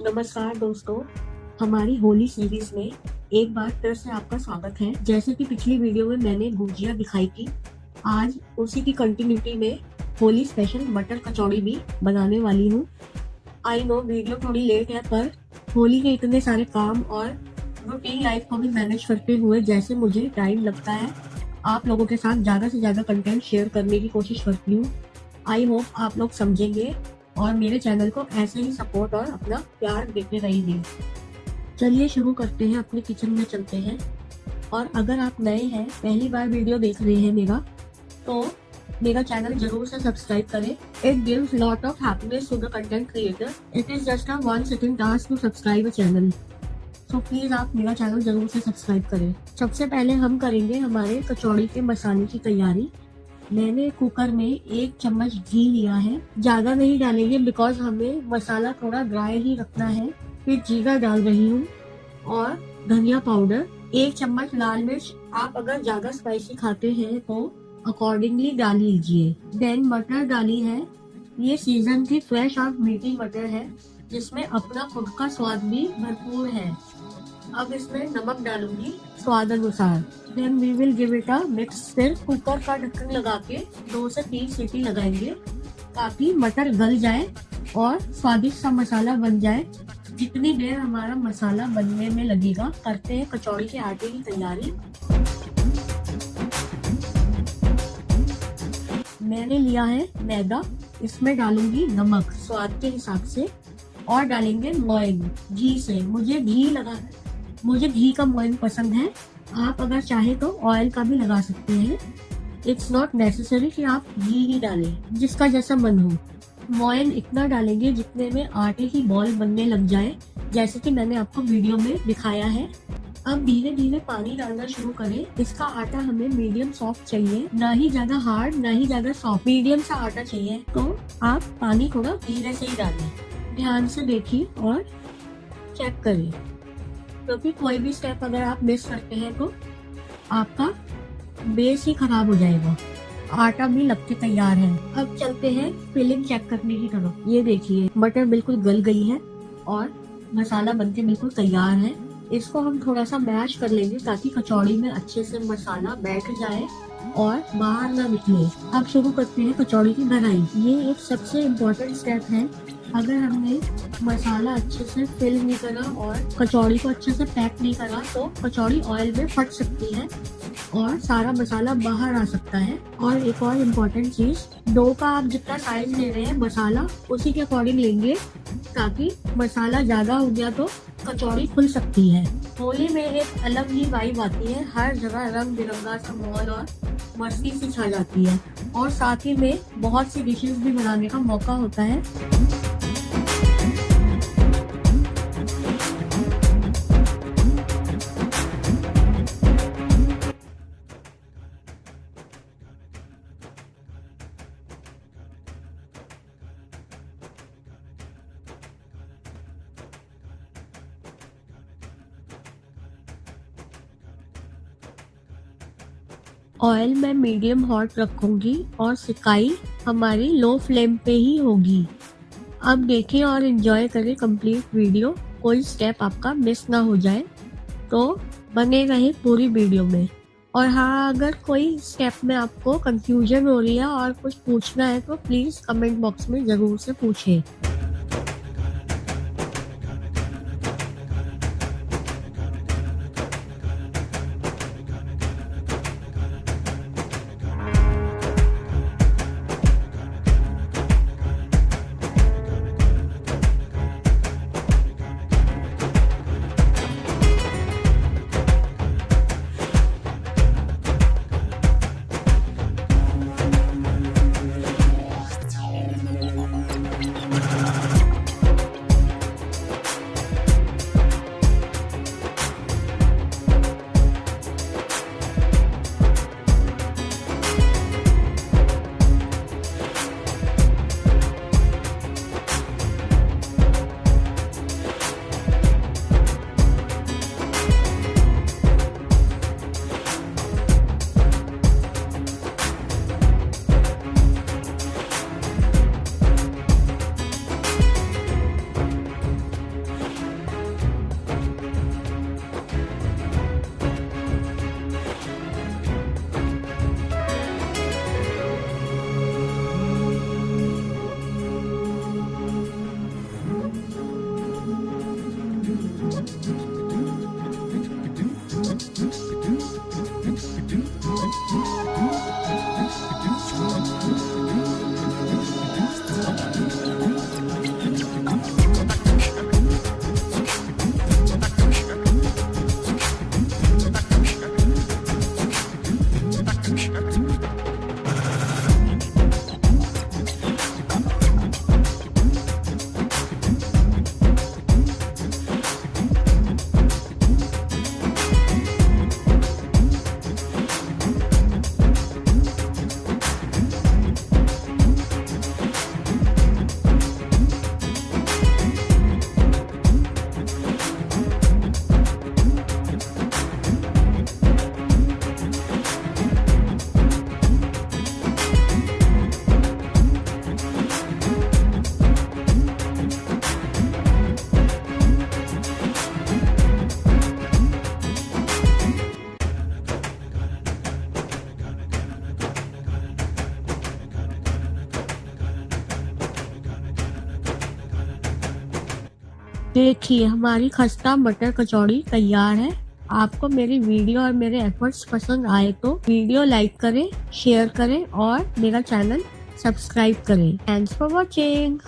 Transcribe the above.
नमस्कार दोस्तों, हमारी होली सीरीज में एक बार फिर से आपका स्वागत है। जैसे कि पिछली वीडियो में मैंने गुजिया दिखाई थी, आज उसी की कंटिन्यूटी में होली स्पेशल मटर कचौड़ी भी बनाने वाली हूँ। आई नो वीडियो थोड़ी लेट है, पर होली के इतने सारे काम और रूटीन लाइफ को भी मैनेज करते हुए जैसे मुझे टाइम लगता है, आप लोगों के साथ ज़्यादा से ज़्यादा कंटेंट शेयर करने की कोशिश करती हूँ। आई होप आप लोग समझेंगे और मेरे चैनल को ऐसे ही सपोर्ट और अपना प्यार देते रहेंगे। चलिए शुरू करते हैं, अपने किचन में चलते हैं। और अगर आप नए हैं, पहली बार वीडियो देख रहे हैं मेरा, तो मेरा चैनल जरूर से सब्सक्राइब करें। It gives lot of happiness to the content creator. It is just a one sitting task to subscribe a channel, so please आप मेरा चैनल जरूर से सब्सक्राइब करें। सबसे पहले हम करेंगे हमारे कचौड़ी के मसाले की तैयारी। मैंने कुकर में 1 चम्मच घी लिया है, ज्यादा नहीं डालेंगे बिकॉज हमें मसाला थोड़ा ड्राई ही रखना है। फिर जीरा डाल रही हूँ और धनिया पाउडर, 1 चम्मच लाल मिर्च। आप अगर ज्यादा स्पाइसी खाते हैं तो अकॉर्डिंगली डाल लीजिए। देन मटर डाली है, ये सीजन की फ्रेश और मीठी मटर है जिसमें अपना खुद का स्वाद भी भरपूर है। अब इसमें नमक डालूंगी स्वाद अनुसार। Then we will give it a mix. फिर कुकर का ढक्कन लगा के 2 से 3 सीटी लगाएंगे ताकि मटर गल जाए और स्वादिष्ट सा मसाला बन जाए। जितनी देर हमारा मसाला बनने में लगेगा, करते हैं कचौड़ी के आटे की तैयारी। मैंने लिया है मैदा, इसमें डालूंगी नमक स्वाद के हिसाब से और डालेंगे मोयन घी से। मुझे घी का मोयन पसंद है, आप अगर चाहे तो ऑयल का भी लगा सकते हैं। इट्स नॉट नेसेसरी कि आप घी ही डालें, जिसका जैसा मन हो। मोयन इतना डालेंगे जितने में आटे की बॉल बनने लग जाए, जैसे कि मैंने आपको वीडियो में दिखाया है। अब धीरे धीरे पानी डालना शुरू करें। इसका आटा हमें मीडियम सॉफ्ट चाहिए, ना ही ज्यादा हार्ड ना ही ज्यादा सॉफ्ट, मीडियम सा आटा चाहिए। तो आप पानी थोड़ा धीरे से ही डालें, ध्यान से देखिए और चेक करें, क्योंकि कोई भी स्टेप अगर आप मिस करते हैं तो आपका बेस ही खराब हो जाएगा। आटा भी लग के तैयार है। अब चलते हैं फिलिंग चेक करने की तरफ। ये देखिए मटर बिल्कुल गल गई है और मसाला बनके बिल्कुल तैयार है। इसको हम थोड़ा सा मैश कर लेंगे ताकि कचौड़ी में अच्छे से मसाला बैठ जाए और बाहर ना निकले। अब शुरू करते हैं कचौड़ी की बनाई। ये एक सबसे इम्पोर्टेंट स्टेप है। अगर हमने मसाला अच्छे से फिल नहीं करा और कचौड़ी को अच्छे से पैक नहीं करा तो कचौड़ी ऑयल में फट सकती है और सारा मसाला बाहर आ सकता है। और एक और इम्पोर्टेंट चीज, डो का आप जितना साइज ले रहे हैं मसाला उसी के अकॉर्डिंग लेंगे, ताकि मसाला ज्यादा हो गया तो कचौड़ी खुल सकती है। होली में एक अलग ही वाइब आती है, हर जगह रंग बिरंगा सा माहौल और मस्ती सी छा जाती है और साथ ही में बहुत सी डिशेस भी बनाने का मौका होता है। ऑयल मैं मीडियम हॉट रखूंगी और सिकाई हमारी लो फ्लेम पे ही होगी। अब देखें और एंजॉय करें कंप्लीट वीडियो, कोई स्टेप आपका मिस ना हो जाए, तो बने रहे पूरी वीडियो में। और हाँ, अगर कोई स्टेप में आपको कंफ्यूजन हो रही है और कुछ पूछना है तो प्लीज कमेंट बॉक्स में जरूर से पूछें। देखिए हमारी खस्ता मटर कचौड़ी तैयार है। आपको मेरी वीडियो और मेरे एफर्ट्स पसंद आए तो वीडियो लाइक करें, शेयर करें और मेरा चैनल सब्सक्राइब करें। Thanks for watching.